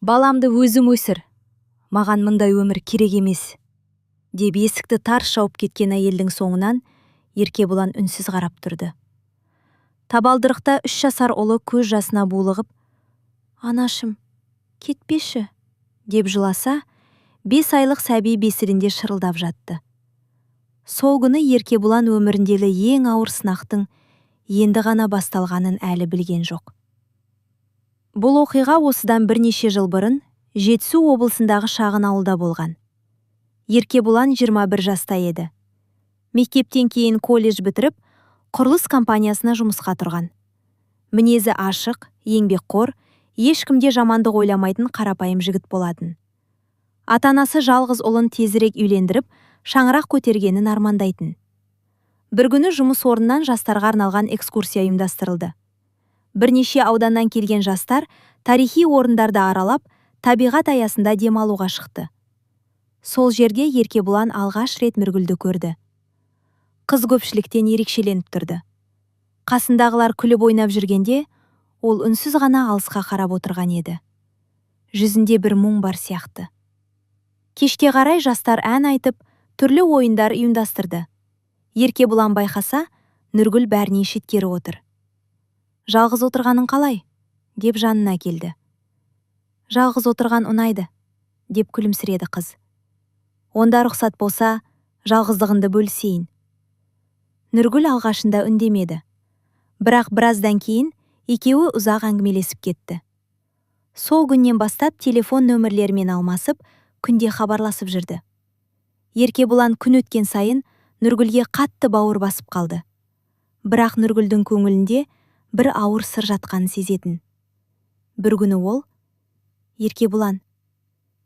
Баламды өзің өсір, маған мындай өмір керек емес, деп есікті тарс жауып кеткен әйелдің соңынан Еркебұлан үнсіз қарап тұрды. Табалдырықта 3 жасар ұлы көз жасына булығып, «Анашым, кетпеші», деп жыласа, 5 айлық сәби бесігінде шырылдап жатты. Сол күні Еркебұлан өміріндегі ең ауыр сынақтың енді ғана басталғанын әлі білген жоқ. Бұл оқиға осыдан бірнеше жыл бұрын Жетісу облысындағы шағын ауылда болған. Еркебұлан 21 жаста еді. Мектептен кейін колледж бітіріп, құрылыс компаниясына жұмысқа тұрған. Мінезі ашық, еңбекқор, ешкімде жамандық ойламайтын қарапайым жігіт болатын. Ата-анасы жалғыз ұлын тезірек үйлендіріп, шаңырақ көтергенін армандайтын. Бір күні жұмыс орнынан жастарға арналған экскурсия ұйымдастырылды. Бірнеше ауданнан келген жастар тарихи орындарды аралап, табиғат аясында демалуға шықты. Сол жерде Еркебұлан алғаш рет Нұргүлді көрді. Қыз көпшіліктен ерекшеленіп тұрды. Қасындағылар күліп ойнап жүргенде, ол үнсіз ғана алысқа қарап отырған еді. Жүзінде бір мұң бар сияқты. Кешке қарай жастар ән айтып, түрлі ойындар ұйымдастырды. Еркебұлан байқаса, Нұргүл бәріне шеткері отыр. «Жалғыз отырғаның қалай?» деп жанына келді. «Жалғыз отырған ұнайды», деп күлімсіреді қыз. «Онда рұқсат болса, жалғыздығынды бөлісейін». Нұргүл алғашында үндемеді. Бірақ біраздан кейін екеуі ұзақ әңгімелесіп кетті. Сол күннен бастап телефон нөмірлерімен алмасып, күнде хабарласып жүрді. Еркебұлан күн өткен сайын Нұргүлге қатты бауыр басып қалды. Бірақ Нұргүлдің көңілінде бір ауыр сыр жатқанын сезетін. Бір күні ол, «Еркебұлан,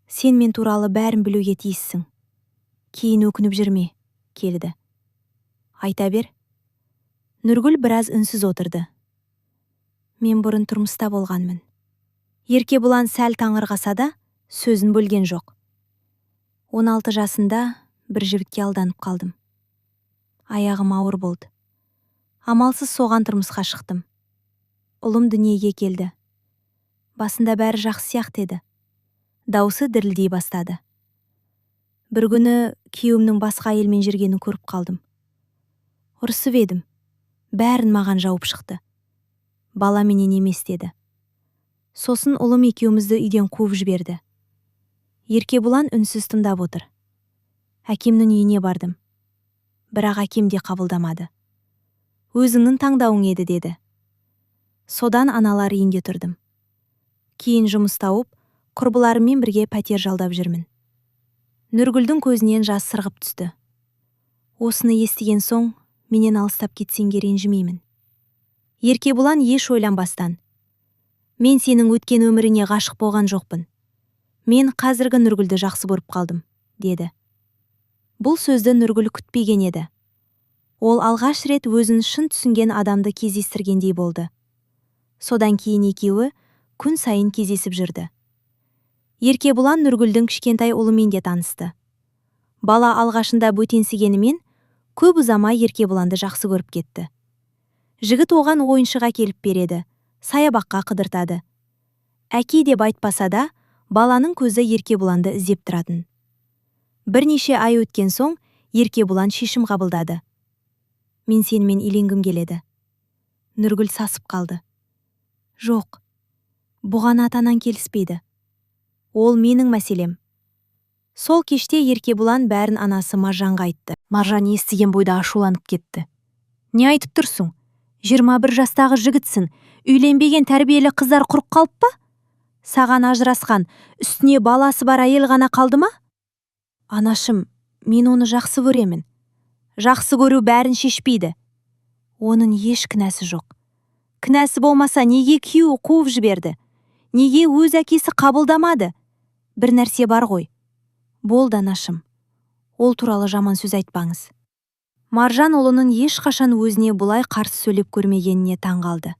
сен мен туралы бәрін білуге тиіссің. Кейін өкініп жүрме», келді. «Айта бер». Нұргүл біраз үнсіз отырды. «Мен бұрын тұрмыста болғанмын». Еркебұлан сәл таңырқаса да, сөзін бөлген жоқ. 16 жасында бір жігітке алданып қалдым. Аяғым ауыр болды. Амалсыз соған тұрмысқа шықтым. Ұлым дүниеге келді. Басында бәрі жақсы сияқты еді. Даусы дірілдей бастады. Бір күні күйеуімнің басқа әйелмен жүргенін көріп қалдым. Ұрысып едім. Бәрін маған жауып шықты. Бала менен емес деді. Сосын ұлым екеумізді үйден қуып жіберді. Еркебұлан үнсіз тыңдап отыр. Әкемнің үйіне бардым. Бірақ әкем де қабылдамады. Өзіңнің таңдауың еді деді. Содан аналар үйінде тұрдым. Кейін жұмыс тауып, құрбыларыммен бірге пәтер жалдап жүрмін. Нұргүлдің көзінен жас сырғып түсті. Осыны естіген соң, менен алыстап кетсеңге ренжімеймін. Еркебұлан еш ойланбастан. Мен сенің өткен өміріне ғашық болған жоқпын. Мен қазіргі Нұргүлді жақсы көріп қалдым, деді. Бұл сөзді Нұргүл күтпеген еді. Ол алғаш рет өзін шын түсінген адамды кездестіргендей болды. Содан кейін екеуі күн сайын кездесіп жүрді. Еркебұлан Нұргүлдің кішкентай ұлымен де танысты. Бала алғашында бөтенсігенімен, көп ұзамай Еркебұланды жақсы көріп кетті. Жігіт оған ойыншыға келіп береді, саябаққа қыдыртады. Әке деп айтпаса да, баланың көзі Еркебұланды іздеп тұратын. Бірнеше ай өткен соң, Еркебұлан шешім қабылдады. Мен сенімен үйленгім келеді. Нұргүл сасып қалды. Жоқ, бұған ата-анаң келіспейді. Ол менің мәселем. Сол кеште Еркебұлан бәрін анасы Маржанға айтты. Маржан естіген бойда ашуланып кетті. Не айтып тұрсың? 21 жастағы жігітсің, үйленбеген тәрбиелі қыздар құрып қалып па? Саған ажырасқан, үстіне баласы бар әйел ғана қалды ма? Анашым, мен оны жақсы көремін. Жақсы көру бәрін шешпейді. Оның еш кінәсі жоқ. Кінәсі болмаса неге күйеуі қуып жіберді? Неге өз әкесі қабылдамады? Бір нәрсе бар ғой. Болды анашым. Ол туралы жаман сөз айтпаңыз. Маржан ұлының ешқашан өзіне бұлай қарсы сөйлеп көрмегеніне таң қалды.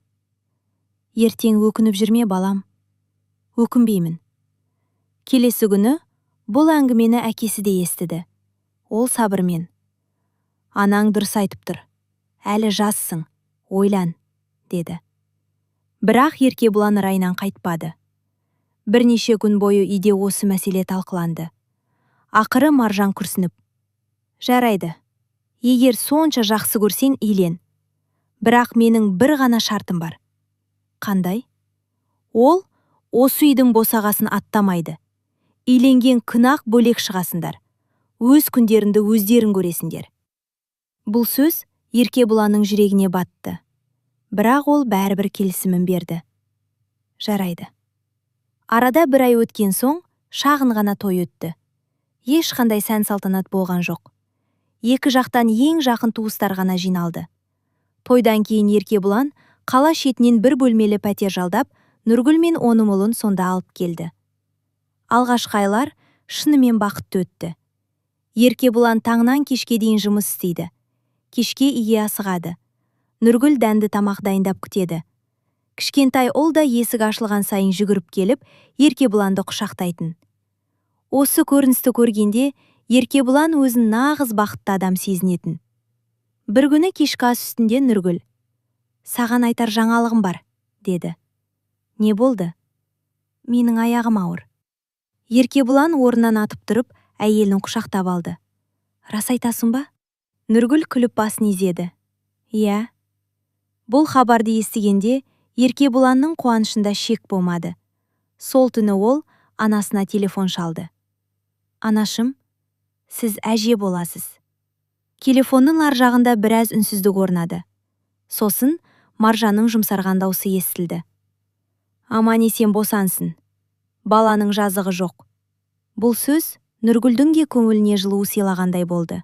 Ертең өкініп жүрме балам. Өкінбеймін. Келесі күні бұл әңгімені әкесі де естіді. Ол сабырмен. Анаң дұрыс айтып тұр. Әлі жассың, ойлан, деді. Бірақ Еркебұлан райынан қайтпады. Бірнеше күн бойы үйде осы мәселе талқыланды. Ақыры Маржан күрсініп: «Жарайды. Егер сонша жақсы көрсең, үйлен. Бірақ менің бір ғана шартым бар». «Қандай?» «Ол осы үйдің босағасын аттамайды. Үйленген күн-ақ бөлек шығасыңдар. Өз күндеріңді өздерің көресіңдер». Бұл сөз Еркебұланның жүрегіне батты. Бірақ ол бәрібір келісімін берді. Жарайды. Арада бір ай өткен соң шағын ғана той өтті. Ешқандай сән салтанат болған жоқ. Екі жақтан ең жақын туыстар ғана жиналды. Тойдан кейін Еркебұлан қала шетінен бір бөлмелі пәтер жалдап, Нұргүл мен оның ұлын сонда алып келді. Алғашқы айлар шынымен бақытты өтті. Еркебұлан таңнан кешке дейін жұмыс істейді. Кешке үйге асығады. Нұргүл дәнді тамақ дайындап күтеді. Кішкентай ұл да есік ашылған сайын жүгіріп келіп, Еркебұланды құшақтайтын. Осы көріністі көргенде Еркебұлан өзін нағыз бақытты адам сезінетін. Бір күні кешкі ас үстінде Нұргүл: «Саған айтар жаңалығым бар», деді. «Не болды?» «Менің аяғым ауыр». Еркебұлан орнынан атып тұрып, әйелін құшақтап алды. «Рас айтасың ба?» Нұргүл күліп басын изеді. «Иә». Бұл хабарды естігенде Еркебұланның қуанышында шек болмады. Сол түні ол анасына телефон шалды. «Анашым, сіз әже боласыз». Телефонның ар жағында біраз үнсіздік орнады. Сосын Маржанның жұмсарған даусы естілді. «Аман-есен босансын. Баланың жазығы жоқ». Бұл сөз Нұргүлдің де көңіліне жылу сыйлағандай болды.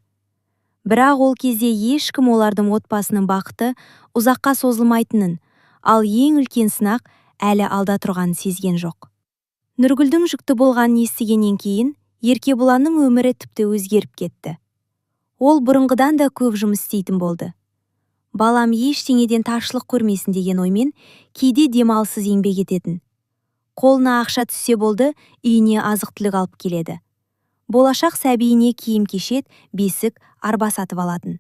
Бірақ ол кезде ешкім олардың отбасының бақыты ұзаққа созылмайтынын, ал ең үлкен сынақ әлі алда тұрғанын сезген жоқ. Нұргүлдің жүкті болғанын естігеннен кейін Еркебұланның өмірі тіпті өзгеріп кетті. Ол бұрынғыдан да көп жұмыс істейтін болды. Балам ештеңеден таршылық көрмесін деген оймен кейде демалсыз еңбек ететін. Қолына ақша түссе болды, үйіне азық-түлік алып келеді. Болашақ сәбиіне киім-кешек, бесік, арба сатып алатын.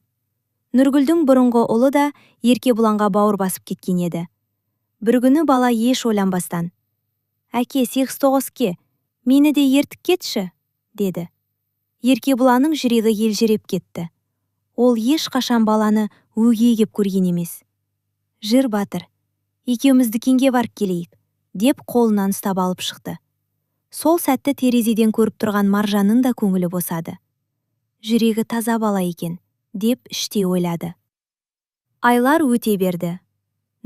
Нұргүлдің бұрынғы ұлы да Еркебұланға бауыр басып кеткен еді. Бір күні бала еш ойланбастан: «Әке, 8-9-ке, мені де ертіп кетші», деді. Еркебұланның жүрегі елжіреп кетті. Ол ешқашан баланы өгей кеп көрген емес. «Жүр, батыр, екеуміз дүкенге барып келейік», деп қолынан ұстап алып шықты. Сол сәтті терезеден көріп тұрған Маржанның да көңілі босады. Жүрегі таза бала екен, деп іштей ойлады. Айлар өте берді.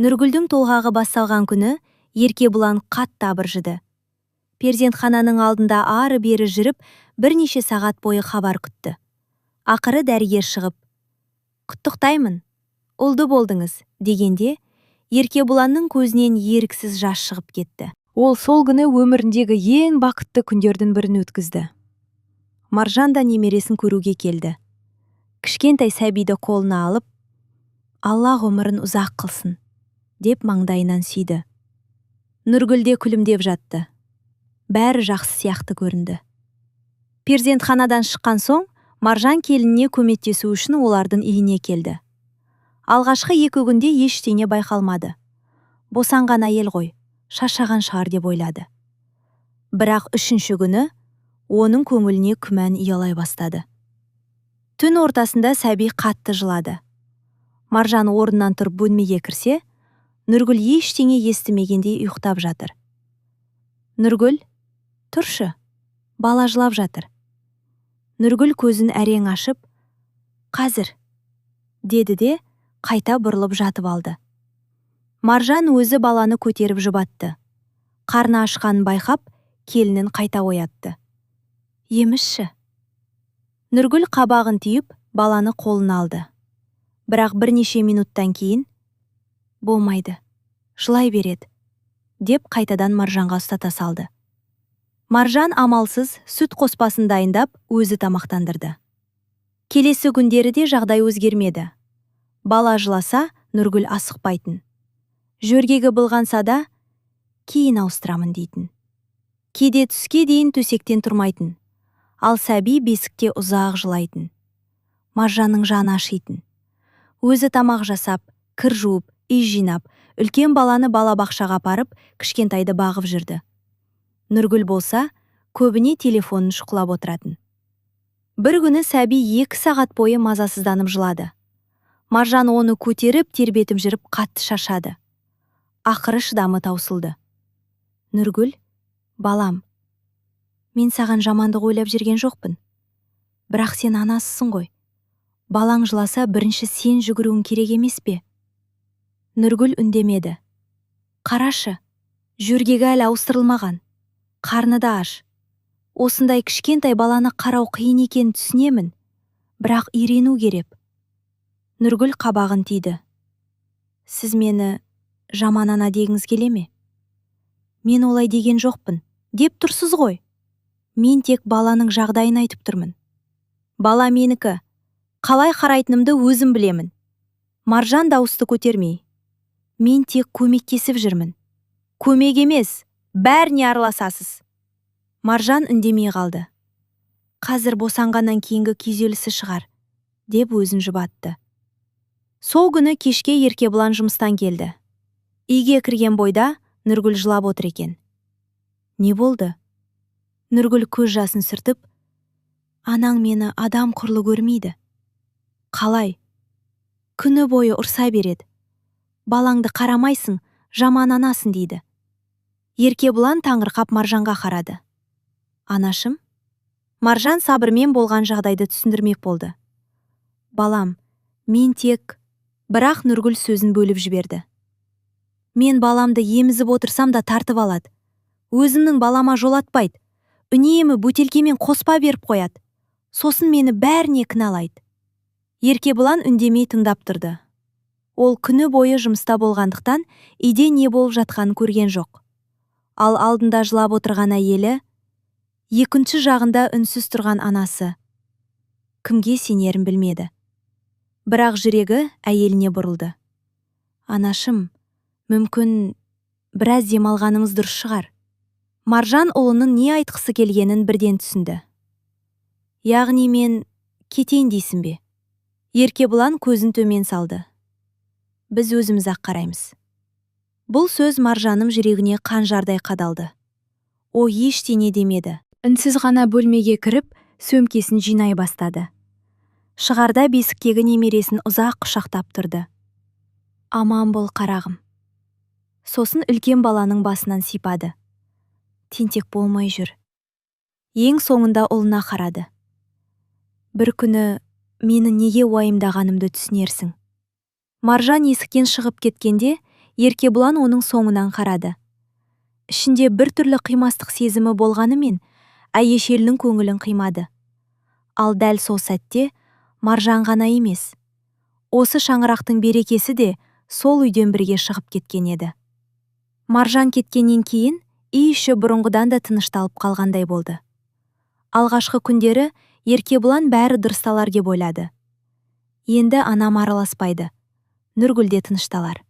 Нұргүлдің толғағы басталған күні Еркебұлан қатты абыржыды. Перзентхананың алдында ары-бері жүріп, бірнеше сағат бойы хабар күтті. Ақыры дәрігер шығып: «Құттықтаймын, ұлды болдыңыз», дегенде Еркебұланның көзінен еріксіз жас шығып кетті. Ол сол күні өміріндегі ең бақытты күндердің бірін өткізді. Маржан да немересін көруге келді. Кішкентай сәбиді қолына алып: «Алла ғұмырын ұзақ қылсын», деп маңдайынан сүйді. Нұргүл де күлімдеп жатты. Бәрі жақсы сияқты көрінді. Перзентханадан шыққан соң Маржан келініне көмектесу үшін олардың үйіне келді. Алғашқы 2 күнде ештеңе байқалмады. Босанған әйел ғой, шаршаған шығар деп ойлады. Бірақ 3-ші күні оның көңіліне күмән ұялай бастады. Түн ортасында сәби қатты жылады. Маржан орнынан тұрып бөлмеге кірсе, Нұргүл ештеңе естімегендей ұйықтап жатыр. «Нұргүл, тұршы, бала жылап жатыр». Нұргүл көзін әрең ашып: «Қазір», деді де қайта бұрылып жатып алды. Маржан өзі баланы көтеріп жұбатты. Қарны ашқанын байқап, келінін қайта оятты. «Емізші». Нұргүл қабағын түйіп, баланы қолына алды. Бірақ бірнеше минуттан кейін: «Болмайды, жылай береді», деп қайтадан Маржанға ұстата салды. Маржан амалсыз сүт қоспасын дайындап, өзі тамақтандырды. Келесі күндері де жағдай өзгермеді. Бала жыласа, Нұргүл асықпайтын. Жөргегі былғанса да, кейін ауыстырамын дейтін. Кейде түске дейін төсектен тұрмайтын. Ал сәби бесікте ұзақ жылайтын. Маржанның жаны ашитын. Өзі тамақ жасап, кір жуып, үй жинап, үлкен баланы балабақшаға апарып, кішкентайды бағып жүрді. Нұргүл болса, көбіне телефонын шұқылап отыратын. Бір күні сәби 2 сағат бойы мазасызданып жылады. Маржан оны көтеріп, тербетіп жүріп қатты шаршады. Ақыры шыдамы таусылды. Нұргүл, балам, мен саған жамандық ойлап жүрген жоқпын. Бірақ сен анасысың ғой. Балаң жыласа бірінші сен жүгіруің керек емес пе? Нұргүл үндемеді. Қарашы, жөргегі әлі ауыстырылмаған. Қарны да аш. Осындай кішкентай баланы қарау қиын екенін түсінемін. Бірақ үйрену керек. Нұргүл қабағын түйді. Сіз мені жаман ана дегіңіз келе ме? Мен олай деген жоқпын, деп тұрсыз ғой. Мен тек баланың жағдайын айтып тұрмын. Бала менікі. Қалай қарайтынымды өзім білемін. Маржан дауысты көтермей. Мен тек көмектесіп жүрмін. Көмек емес, бәріне араласасыз. Маржан үндемей қалды. Қазір босанғаннан кейінгі күйзелісі шығар, деп өзін жұбатты. Сол күні кешке Еркебұлан жұмыстан келді. Үйге кірген бойда Нұргүл жылап отыр екен. Не болды? Нұргүл көз жасын сүртіп, анаң мені адам құрлы көрмейді. Қалай? Күні бойы ұрса береді. Балаңды қарамайсың, жаман анасың дейді. Еркебұлан таңырқап Маржанға қарады. Анашым? Маржан сабырмен болған жағдайды түсіндірмек болды. Балам, мен тек... Бірақ Нұргүл сөзін бөліп жіберді. Мен баламды емізіп отырсам да тартып алады. Өзімнің балама жолатпайды. Үнемі бөтелкемен қоспа беріп қояды. Сосын мені бәріне кінәлайды. Еркебұлан үндемей тыңдап тұрды. Ол күні бойы жұмыста болғандықтан үйде не болып жатқанын көрген жоқ. Ал алдында жылап отырған әйелі, екінші жағында үнсіз тұрған анасы. Кімге сенерін білмеді. Бірақ жүрегі әйеліне бұрылды. Анашым, мүмкін біраз демалғанымыз дұрыс шығар. Маржан ұлының не айтқысы келгенін бірден түсінді. Яғни мен кетейін дейсің бе? Еркебұлан көзін төмен салды. Біз өзіміз-ақ қараймыз. Бұл сөз Маржаным жүрегіне қанжардай қадалды. О ештеңе демеді. Үнсіз ғана бөлмеге кіріп, сөмкесін жинай бастады. Шығарда бесіктегі немересін ұзақ құшақтап тұрды. Аман бол қарағым. Сосын үлкен баланың басынан сипады. Тентек болмай жүр. Ең соңында ұлына қарады. Бір күні мені неге уайымдағанымды түсінерсің. Маржан есіктен шығып кеткенде, Еркебұлан оның соңынан қарады. Ішінде бір түрлі қимастық сезімі болғанымен, әйешелінің көңілін қимады. Ал дәл сол сәтте Маржан ғана емес. Осы шаңырақтың берекесі де сол үйден бірге шығып кеткен еді. Маржан кеткеннен кейін үй іші бұрынғыдан да тынышталып қалғандай болды. Алғашқы күндері Еркебұлан бәрі дұрысталар деп ойлады. Енді анам араласпайды. Нұргүл де тынышталар.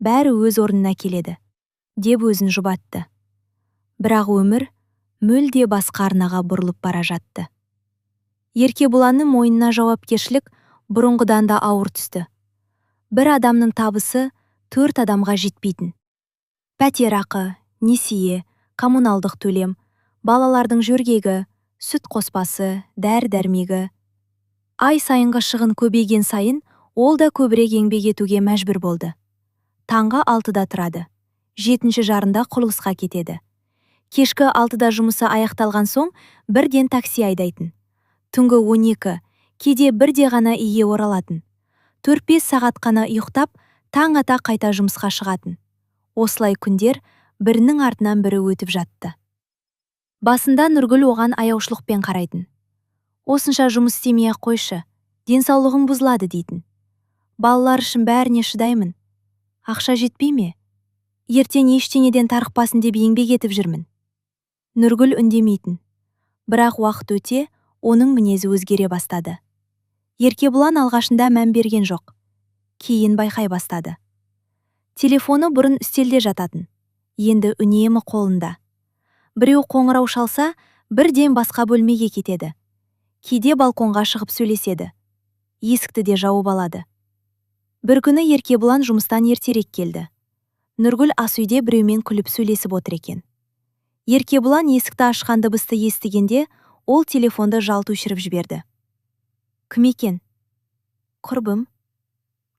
Бәрі өз орнына келеді, деп өзін жұбатты. Бірақ өмір мүлде басқа арнаға бұрылып бара жатты. Еркебұланның мойнына жауапкершілік бұрынғыдан да ауыр түсті. Бір адамның табысы 4 адамға жетпейтін. Пәтерақы, несие, коммуналдық төлем, балалардың жөргегі, сүт қоспасы, дәрі-дәрмегі. Ай сайынғы шығын көбейген сайын, ол да көбірек еңбек етуге мәжбүр болды. Таңғы 6-да тұрады. 7-ші жарында құрылысқа кетеді. Кешкі 6-да жұмысы аяқталған соң бірден такси айдайтын. Түнгі 12, кейде бірде ғана үйге оралатын. 4-5 сағат қана ұйықтап, таң ата қайта жұмысқа шығатын. Осылай күндер бірінің артынан бірі өтіп жатты. Басында Нұргүл оған аяушылықпен қарайтын. Осынша жұмыс істемей-ақ қойшы, денсаулығың бұзылады дейтін. Балалар үшін бәріне шыдаймын. Ақша жетпей ме? Ертең ештеңеден тарықпасын деп еңбек етіп жүрмін. Нұргүл үндемейтін. Бірақ уақыт өте, оның мінезі өзгере бастады. Еркебұлан алғашында мән берген жоқ. Кейін байқай бастады. Телефоны бұрын үстелде жататын. Енді үнемі қолында. Біреу қоңырау шалса, бірден басқа бөлмеге кетеді. Кейде балконға шығып сөйлеседі. Есікті де жауып алады. Бір күні Еркебұлан жұмыстан ертерек келді. Нұргүл ас үйде біреумен күліп сөйлесіп отыр екен. Еркебұлан есікті ашқан дыбысты естігенде, ол телефонды жалт өшіріп жіберді. Кім екен? Құрбым.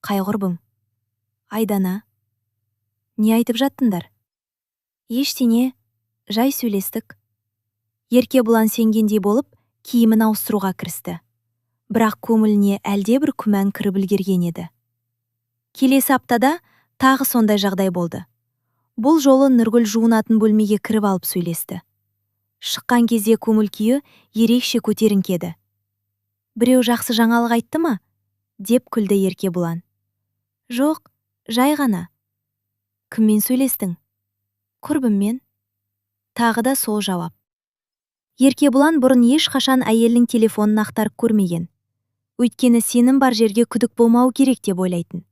Қай құрбың? Айдана. Не айтып жаттыңдар? Ештеңе, жай сөйлестік. Еркебұлан сенгендей болып, киімін ауыстыруға кірісті. Бірақ көңіліне әлде бір күмән кіріп үлгерген еді. Келесі аптада тағы сондай жағдай болды. Бұл жолы Нұргүл жуынатын бөлмеге кіріп алып сөйлесті. Шыққан кезде көңіл күйі ерекше көтеріңкеді. Біреу жақсы жаңалық айтты ма? Деп күлді Еркебұлан. Жоқ, жай ғана. Кіммен сөйлестің? Құрбыммен. Тағы да сол жауап. Еркебұлан бұрын ешқашан әйелінің телефонын ақтарып көрмеген. Өйткені сенім бар жерге күдік болмау керек деп ойлайтын.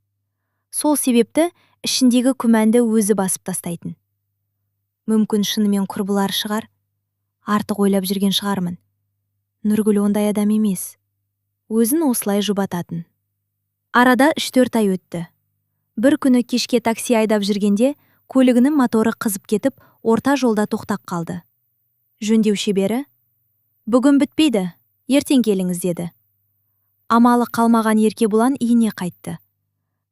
Сол себепті ішіндегі күмәнді өзі басып тастайтын. Мүмкін шынымен құрбылар шығар, артық ойлап жүрген шығармын. Нұргүл ондай адам емес. Өзін осылай жұбататын. Арада 3-4 ай өтті. Бір күні кешке такси айдап жүргенде, көлігінің моторы қызып кетіп, орта жолда тоқтап қалды. Жөндеу шебері: "Бүгін бітпейді, ертең келіңіз" деді. Амалы қалмаған Еркебұлан үйіне қайтты.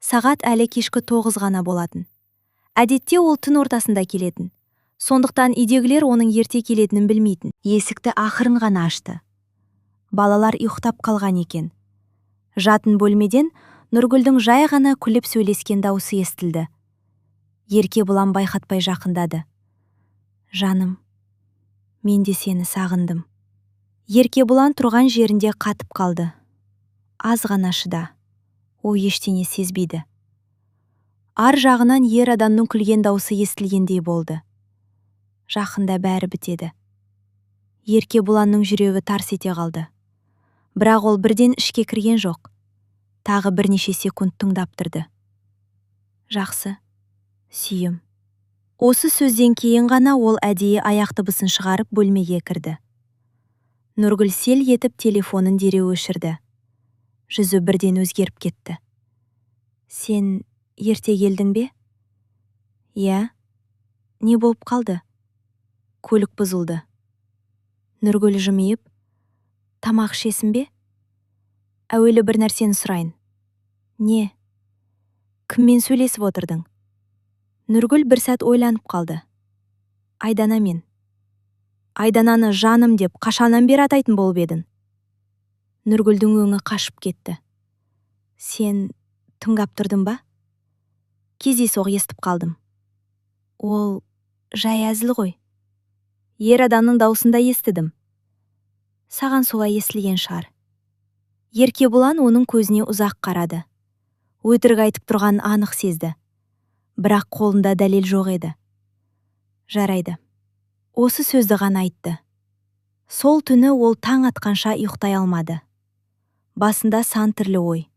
Сағат әлі кешкі 9 ғана болатын. Әдетте ол түн ортасында келетін. Сондықтан үйдегілер оның ерте келетінін білмейтін. Есікті ақырын ғана ашты. Балалар ұйықтап қалған екен. Жатын бөлмеден Нұргүлдің жай ғана күліп сөйлескен дауысы естілді. Еркебұлан байқатпай жақындады. "Жаным, мен де сені сағындым." Еркебұлан тұрған жерінде қатып қалды. Аз ғана шыда. Ол ештеңе сезбейді. Ар жағынан ер адамның күлген дауысы естілгендей болды. Жақында бәрі бітеді. Еркебұланның жүрегі тарс ете қалды. Бірақ ол бірден ішке кірген жоқ. Тағы бірнеше секунд тыңдап тұрды. "Жақсы, сүйім." Осы сөзден кейін ғана ол әдейі аяқ дыбысын шығарып бөлмеге кірді. Нұргүл сел етіп телефонын дереу өшірді. Жүзі бірден өзгеріп кетті. "Сен ерте келдің бе?" "Иә." "Не болып қалды?" "Көлік бұзылды." Нұргүл жымиып: "Тамақ ішесің бе?" "Әуелі бір нәрсені сұрайын." "Не?" "Кіммен сөйлесіп отырдың?" Нұргүл бір сәт ойланып қалды. "Айданамен." "Айдананы жаным деп қашаннан бері атайтын болып едің?" Нұргүлдің өңі қашып кетті. "Сен тыңдап тұрдың ба?" "Кездейсоқ естіп қалдым." "Ол жай әзіл ғой." "Ер адамның даусында естідім." "Саған солай естілген шығар." Еркебұлан оның көзіне ұзақ қарады. Өтірік айтып тұрған анық сезді. Бірақ қолында дәлел жоқ еді. "Жарайды." Осы сөзді ғана айтты. Сол түні ол таң атқанша ұйықтай алмады. Басында сан түрлі ой.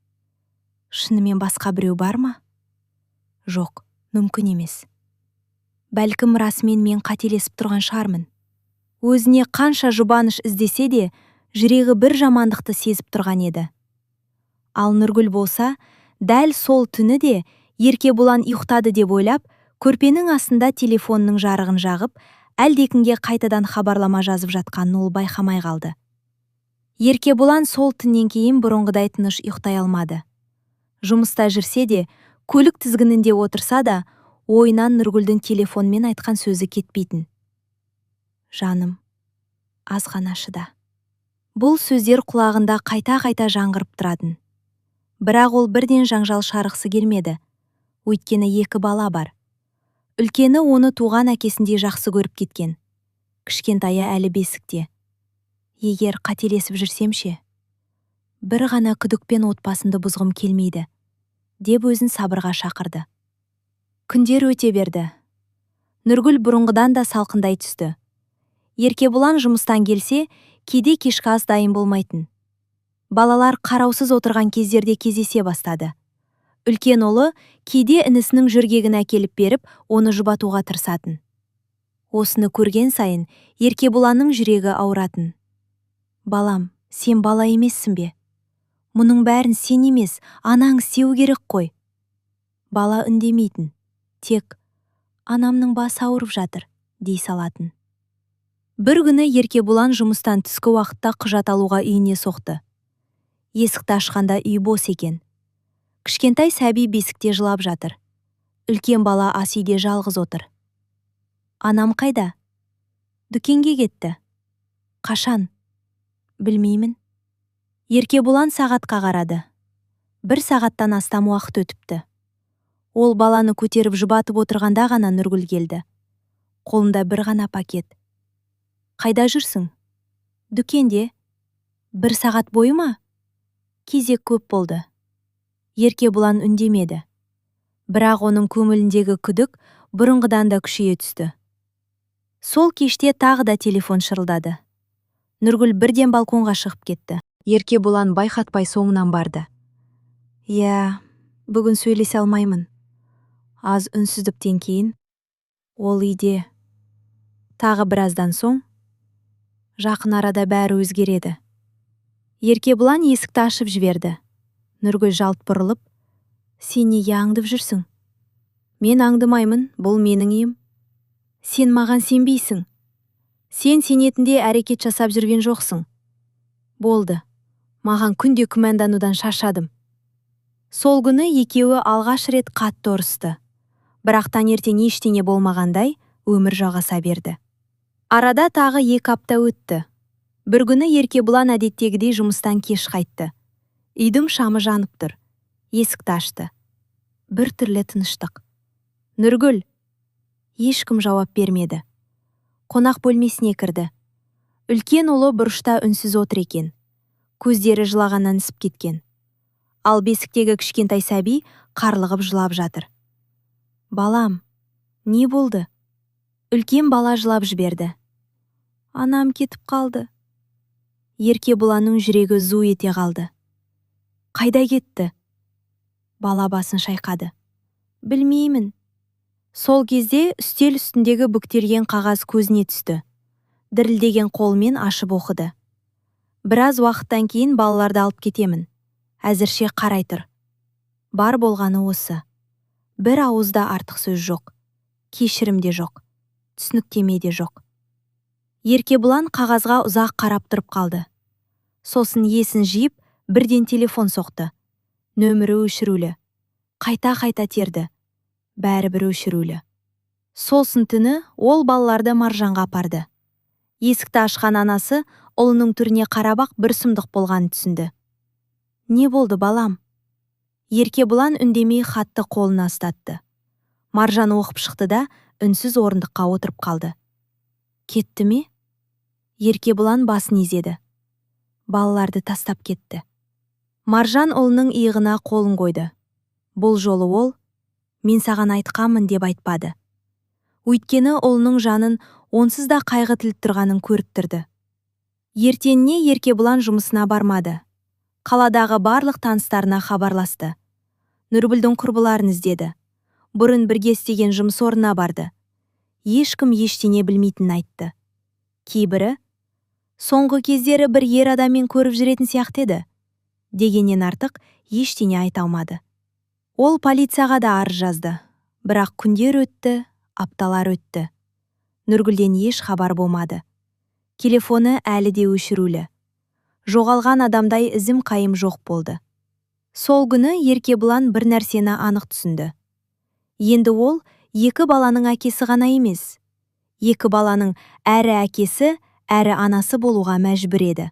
Шынымен басқа біреу бар ма? Жоқ, мүмкін емес. Бәлкім расымен мен қателесіп тұрған шығармын. Өзіне қанша жұбаныш іздесе де, жүрегі бір жамандықты сезіп тұрған еді. Ал Нұргүл болса, дәл сол түні де Еркебұлан ұйықтады деп ойлап, көрпенің астында телефонның жарығын жағып, әлдекімге қайтадан хабарлама жазып жатқанын ол байқамай қалды. Еркебұлан сол түннен кейін бұрынғыдай тыныш ұйықтай алмады. Жұмыста жүрсе де, көлік тізгінінде отырса да, ойынан Нұргүлдің телефонмен айтқан сөзі кетпейтін. "Жаным, аз ғана шыда." Бұл сөздер құлағында қайта-қайта жаңғырып тұратын. Бірақ ол бірден жаңжал шығарғысы келмеді. Өйткені 2 бала бар. Үлкені оны туған әкесіндей жақсы көріп кеткен. Кішкентайы әлі бесікте. Егер қателесіп жүрсем ше? Бір ғана күдікпен отбасымды бұзғым келмейді, деп өзін сабырға шақырды. Күндер өте берді. Нұргүл бұрынғыдан да салқындай түсті. Еркебұлан жұмыстан келсе, кейде кешкі ас дайын болмайтын. Балалар қараусыз отырған кездерде кездесе бастады. Үлкен ұлы кейде інісінің жүргегін әкеліп беріп, оны жұбатуға тырысатын. Осыны көрген сайын Еркебұланның жүрегі ауыратын. "Балам, сен бала емессің бе? Мұның бәрін сен емес, анаң істеу керек қой." Бала үндемейтін, тек "Анамның басы ауырып жатыр" дей салатын. Бір күні Еркебұлан жұмыстан түскі уақытта құжат алуға үйіне соқты. Есікті ашқанда үй бос екен. Кішкентай сәби бесікте жылап жатыр. Үлкен бала ас үйде жалғыз отыр. Анам қайда? Дүкенге кетті. Қашан? Білмеймін. Еркебұлан сағатқа қарады. 1 сағаттан астам уақыт өтіпті. Ол баланы көтеріп жұбатып отырғанда ғана Нұргүл келді. Қолында бір ғана пакет. Қайда жүрсің? Дүкенде. 1 сағат бойы ма? Кезек көп болды. Еркебұлан үндемеді. Бірақ оның көңіліндегі күдік бұрынғыдан да күшейе түсті. Сол кеште тағы да телефон шырылдады. Нұргүл бірден балконға шығып кетті. Еркебұлан байқатпай соңынан барды. Бүгін сөйлесе алмаймын. Аз үнсіздіктен кейін ол үйде. Тағы біраздан соң жақын арада бәрі өзгереді. Еркебұлан есікті ашып жіберді. Нұргүл жалт бұрылып, сен неге аңдып жүрсің? Мен аңдымаймын, бұл менің үйім. Сен маған сенбейсің. Сен сенетінде әрекет жасап жүрген жоқсың. Болды. Маған күнде күмәнданудан шаршадым. Сол күні екеуі алғаш рет қатты ұрысты. Бірақ таңертең ештеңе болмағандай өмір жалғаса берді. Арада тағы 2 апта өтті. Бір күні Еркебұлан әдеттегідей жұмыстан кеш қайтты. Үйдің шамы жанып тұр. Есікті ашты. Бір түрлі тыныштық. Нұргүл. Ешкім жауап бермеді. Қонақ бөлмесіне кірді. Үлкен ұлы бұрышта үнсіз отыр екен. Көздері жылағаннан ісіп кеткен. Ал бесіктегі кішкентай сәби қарлығып жылап жатыр. Балам, не болды? Үлкен бала жылап жіберді. Анам кетіп қалды. Еркебұланның жүрегі зу ете қалды. Қайда кетті? Бала басын шайқады. Білмеймін. Сол кезде үстел үстіндегі бүктелген қағаз көзіне түсті. Дірілдеген қолмен ашып оқыды. Біраз уақыттан кейін балаларды алып кетемін. Әзірше қарай тұр. Бар болғаны осы. Бір ауызда артық сөз жоқ. Кешірім де жоқ. Түсініктеме де жоқ. Еркебұлан қағазға ұзақ қарап тұрып қалды. Сосын есін жиып, бірден телефон соқты. Нөмірі өшірулі. Қайта терді. Бәрібір өшірулі. Сосын түні ол балаларды Маржанға апарды. Есікті ашқан анасы ұлының түріне қарабақ бір сұмдық болғанын түсінді. Не болды, балам? Еркебұлан үндемей хатты қолына ұстатты. Маржан оқып шықты да үнсіз орындыққа отырып қалды. Кетті ме? Еркебұлан басын изеді. Балаларды тастап кетті. Маржан ұлының иығына қолын қойды. Бұл жолы ол, мен саған айтқанмын деп айтпады. Өйткені ұлының жанын онсыз да қайғы тіліп тұрғанын көріп тұрды. Ертеңіне Еркебұлан жұмысына бармады. Қаладағы барлық таныстарына хабарласты. Нұргүлдің құрбыларын іздеді. Бұрын бірге істеген жұмыс орнына барды. Ешкім ештеңе білмейтінін айтты. Кейбірі, соңғы кездері бір ер адаммен көріп жүретін сияқты еді, дегеннен артық ештеңе айта алмады. Ол полицияға да арыз жазды. Бірақ күндер өтті, апталар өтті. Нұргүлден еш хабар болмады. Телефоны әлі де өшірулі. Жоғалған адамдай ізім қайым жоқ болды. Сол күні Еркебұлан бір нәрсені анық түсінді. Енді ол 2 баланың әкесі ғана емес. 2 баланың әрі әкесі, әрі анасы болуға мәжбүр еді.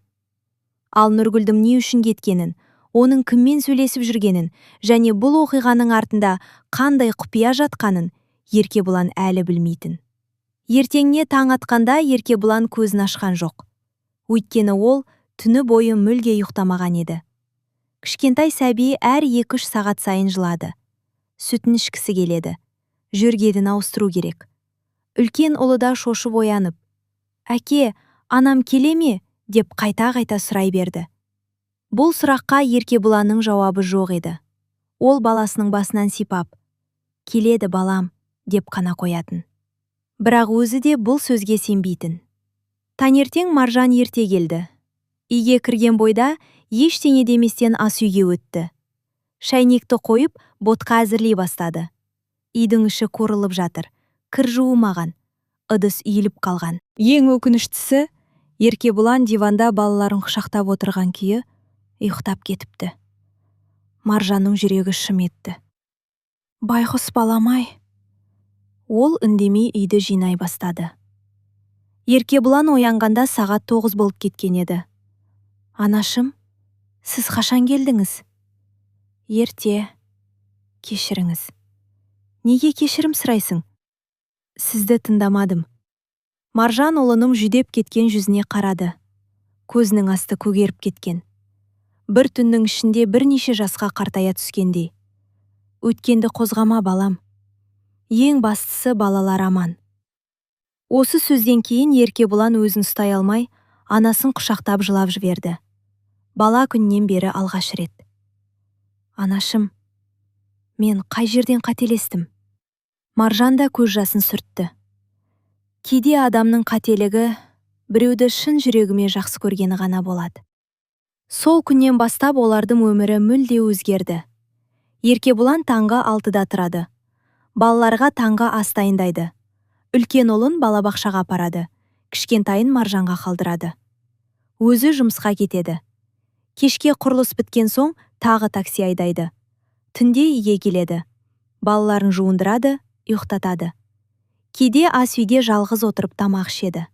Ал Нұргүлдің не үшін кеткенін, оның кіммен сөйлесіп жүргенін және бұл оқиғаның артында қандай құпия жатқанын Еркебұлан әлі білмейтін. Ертеңіне таң атқанда Еркебұлан көзін ашқан жоқ. Өйткені ол түні бойы мүлде ұйықтамаған еді. Кішкентай сәби әр 2-3 сағат сайын жылады. Сүтін ішкісі келеді. Жөргегін ауыстыру керек. Үлкен ұлы да шошып оянып, «Әке, анам келе ме?» деп қайта сұрай берді. Бұл сұраққа Еркебұланның жауабы жоқ еді. Ол баласының басынан сипап, «Келеді балам», деп қана қоятын. Бірақ өзі де бұл сөзге сенбейтін. Таңертең Маржан ерте келді. Үйге кірген бойда ештеңе деместен ас үйге өтті. Шайнекті қойып, ботқа әзірлей бастады. Үйдің іші қорылып жатыр. Кір жуылмаған. ыдыс үйіліп қалған. Ең өкініштісі, Еркебұлан диванда балаларын құшақтап отырған күйі ұйықтап кетіпті. Маржанның жүрегі шым етті. Байғұс балам-ай. Ол үндемей үйді жинай бастады. Еркебұлан оянғанда сағат 9 болып кеткен еді. Анашым, сіз қашан келдіңіз? Ерте. Кешіріңіз. Неге кешірім сұрайсың? Сізді тыңдамадым. Маржан ұлының жүдеп кеткен жүзіне қарады. Көзінің асты көгеріп кеткен. Бір түннің ішінде бірнеше жасқа қартая түскендей. Өткенді қозғама балам. Ең бастысы балалар аман. Осы сөзден кейін Еркебұлан өзін ұстай алмай, анасын құшақтап жылап жіберді. Бала күннен бері алғаш рет. Анашым, мен қай жерден қателестім? Маржан да көз жасын сүртті. Кейде адамның қателігі біреуді шын жүрегіме жақсы көргені ғана болады. Сол күннен бастап олардың өмірі мүлде өзгерді. Еркебұлан таңғы 6-да тұрады. Балаларға таңғы ас дайындайды. Үлкен ұлын балабақшаға апарады. Кішкентайын Маржанға қалдырады. Өзі жұмысқа кетеді. Кешке құрылыс біткен соң тағы такси айдайды. Түнде үйге келеді. Балаларын жуындырады, ұйықтатады. Кейде ас үйде жалғыз отырып тамақ ішеді.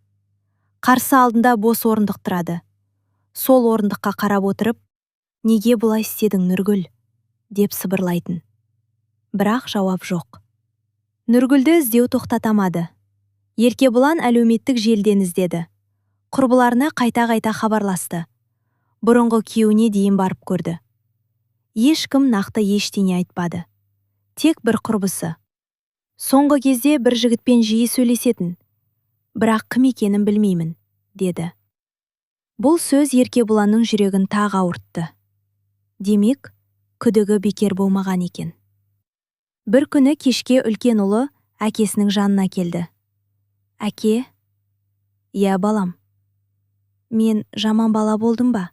Қарсы алдында бос орындық тұрады. Сол орындыққа қарап отырып, неге бұлай істедің Нұргүл? Деп сыбырлайтын. Бірақ жауап жоқ. Нұргүлді іздеу тоқтатамады. Еркебұлан әлеуметтік желден іздеді. Құрбыларына қайта-қайта хабарласты. Бұрынғы күйеуіне дейін барып көрді. Ешкім нақты ештеңе айтпады. Тек бір құрбысы. Соңғы кезде бір жігітпен жиі сөйлесетін. Бірақ кім екенін білмеймін, деді. Бұл сөз Еркебұланның жүрегін тағы ауыртты. Демек, күдігі бекер болмаған екен. Бір күні кешке үлкен ұлы әкесінің жанына келді. Әке, иә балам. Мен жаман бала болдым ба?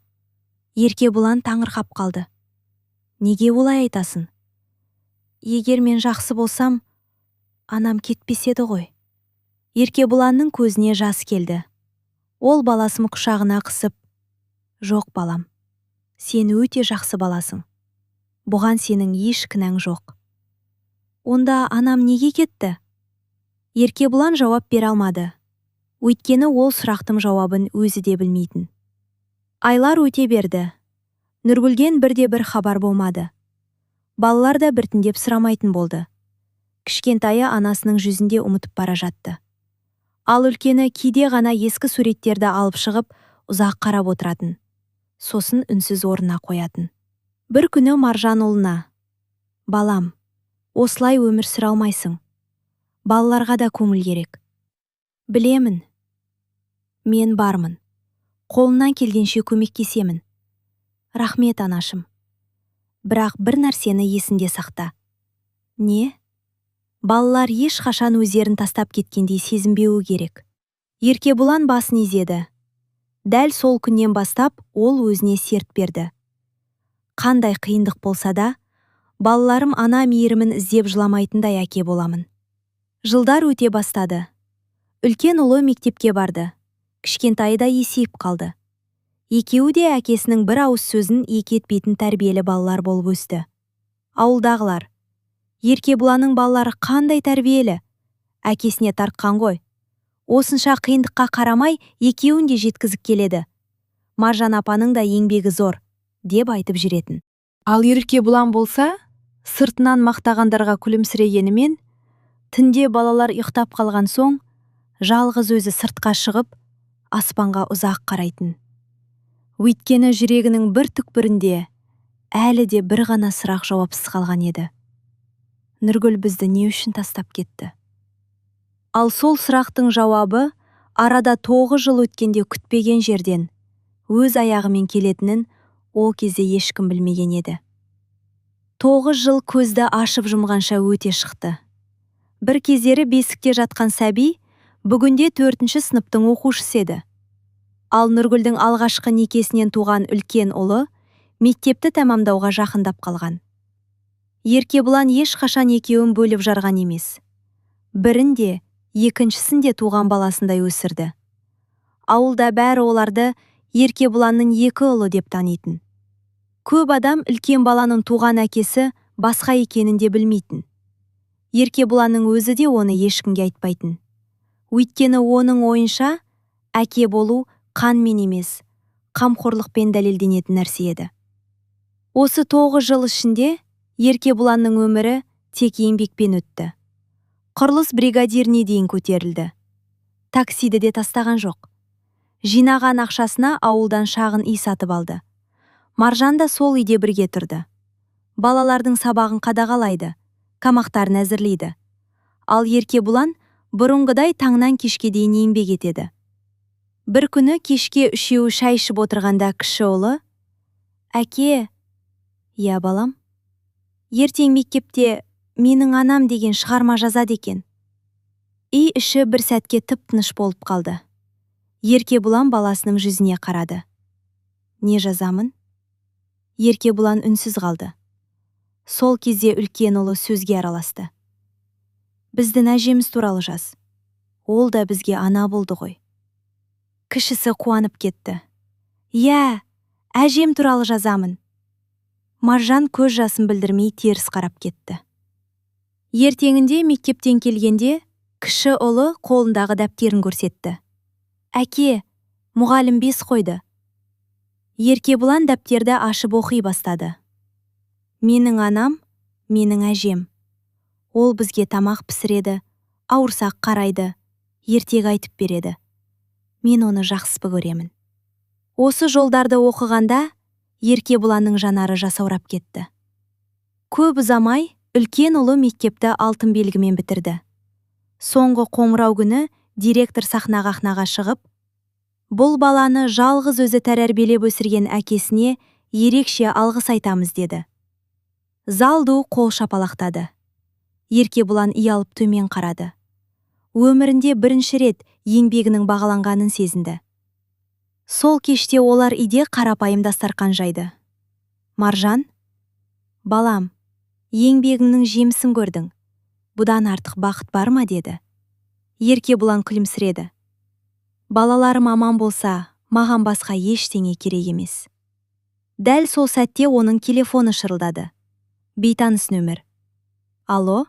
Еркебұлан таңырқап қалды. Неге олай айтасың? Егер мен жақсы болсам, анам кетпес еді ғой. Еркебұланның көзіне жас келді. Ол баласын құшағына қысып, жоқ балам, сен өте жақсы баласың. Бұған сенің еш кінәң жоқ. Онда анам неге кетті? Еркебұлан жауап бере алмады. Өйткені ол сұрақтың жауабын өзі де білмейтін. Айлар өте берді. Нұргүлден бірде-бір хабар болмады. Балалар да біртіндеп сұрамайтын болды. Кішкентайы анасының жүзінде ұмытып бара жатты. Ал үлкені кейде ғана ескі суреттерді алып шығып, ұзақ қарап отыратын. Сосын үнсіз орнына қоятын. Бір күні Маржан ұлына: балам, осылай өмір сүре алмайсың. Балаларға да көңіл керек. Білемін. Мен бармын. Қолымнан келгенше көмектесемін. Рахмет анашым. Бірақ бір нәрсені есінде сақта. Не? Балалар ешқашан өздерін тастап кеткендей сезінбеуі керек. Еркебұлан басын изеді. Дәл сол күннен бастап ол өзіне серт берді. Қандай қиындық болса да, балаларым ана мейірімін іздеп жыламайтындай әке боламын. Жылдар өте бастады. Үлкен ұлы мектепке барды. Кішкентайы да есейіп қалды. Екеуі де әкесінің бір ауыз сөзін екі етпейтін тәрбиелі балалар болып өсті. Ауылдағылар: Еркебұланның балалары қандай тәрбиелі? Әкесіне тартқан ғой. Осынша қиындыққа қарамай екеуін де жеткізіп келеді. Маржан апаның да еңбегі зор, деп айтып жүретін. Ал Еркебұлан болса, сыртынан мақтағандарға күлімсірегенімен, түнде балалар ұйықтап қалған соң, жалғыз өзі сыртқа шығып, аспанға ұзақ қарайтын. Өйткені жүрегінің бір түкпірінде әлі де бір ғана сұрақ жауапсыз қалған еді. Нұргүл бізді не үшін тастап кетті? Ал сол сұрақтың жауабы арада 9 жыл өткенде күтпеген жерден өз аяғымен келетінін ол кезде ешкім білмеген еді. 9 жыл көзді ашып жұмғанша өте шықты. Бір кездері бесікте жатқан сәби бүгінде 4-ші сыныптың оқушысы еді. Ал Нұргүлдің алғашқы некесінен туған үлкен ұлы мектепті тәмамдауға жақындап қалған. Еркебұлан ешқашан екеуін бөліп жарған емес. Бірінде екіншісін де туған баласындай өсірді. Ауылда бәрі оларды Еркебұланның екі ұлы деп танитын. Көп адам үлкен баланың туған әкесі басқа екенін де білмейтін. Еркебұланның өзі де оны ешкімге айтпайтын. Өйткені оның ойынша әке болу қанмен емес, қамқорлықпен дәлелденетін нәрсе еді. Осы 9 жыл ішінде Еркебұланның өмірі тек еңбекпен өтті. Құрылыс бригадиріне дейін көтерілді. Таксиді де тастаған жоқ. Жинаған ақшасына ауылдан шағын үй сатып алды. Маржан да сол үйде бірге тұрды. Балалардың сабағын қадағалайды, тамақтарын әзірлейді. Ал Еркебұлан бұрынғыдай таңнан кешке дейін еңбек етеді. Бір күні кешке үшеуі шай ішіп отырғанда кіші ұлы: «Әке...» «Я, балам?» «Ертең мектепте менің анам деген шығарма жазады екен». Үй іші бір сәтке тып-тыныш болып қалды. Еркебұлан баласының жүзіне қарады. «Не жазамын?» Еркебұлан үнсіз қалды. Сол кезде үлкен ұлы сөзге араласты. «Біздің әжеміз туралы жаз. Ол да бізге ана болды ғой». Кішісі қуанып кетті. «Я, әжем туралы жазамын». Маржан көз жасын білдірмей теріс қарап кетті. Ертеңінде мектептен келгенде кіші ұлы қолындағы дәптерін көрсетті. «Әке, мұғалім 5 қойды». Еркебұлан дәптерді ашып оқи бастады. «Менің анам, менің әжем. Ол бізге тамақ пісіреді, ауырсақ қарайды, ертегі айтып береді. Мен оны жақсы көремін». Осы жолдарды оқығанда Еркебұланның жанары жасаурап кетті. Көп ұзамай үлкен ұлы мектепті алтын белгімен бітірді. Соңғы қоңырау күні директор сахнаға шығып, «Бұл баланы жалғыз өзі тәрбиелеп өсірген әкесіне ерекше алғыс айтамыз» деді. Залду қол шапалақтады. Еркебұлан ұялып төмен қарады. Өмірінде бірінші рет еңбегінің бағаланғанын сезінді. Сол кеште олар үйде қарапайым дастархан жайды. Маржан: «Балам, еңбегіңнің жемісін көрдің. Бұдан артық бақыт бар ма?» деді. Еркебұлан күлімсіреді. «Балаларым аман болса, маған басқа ештеңе керек емес». Дәл сол сәтте оның телефоны шырылдады. Бейтаныс нөмір. «Алло?»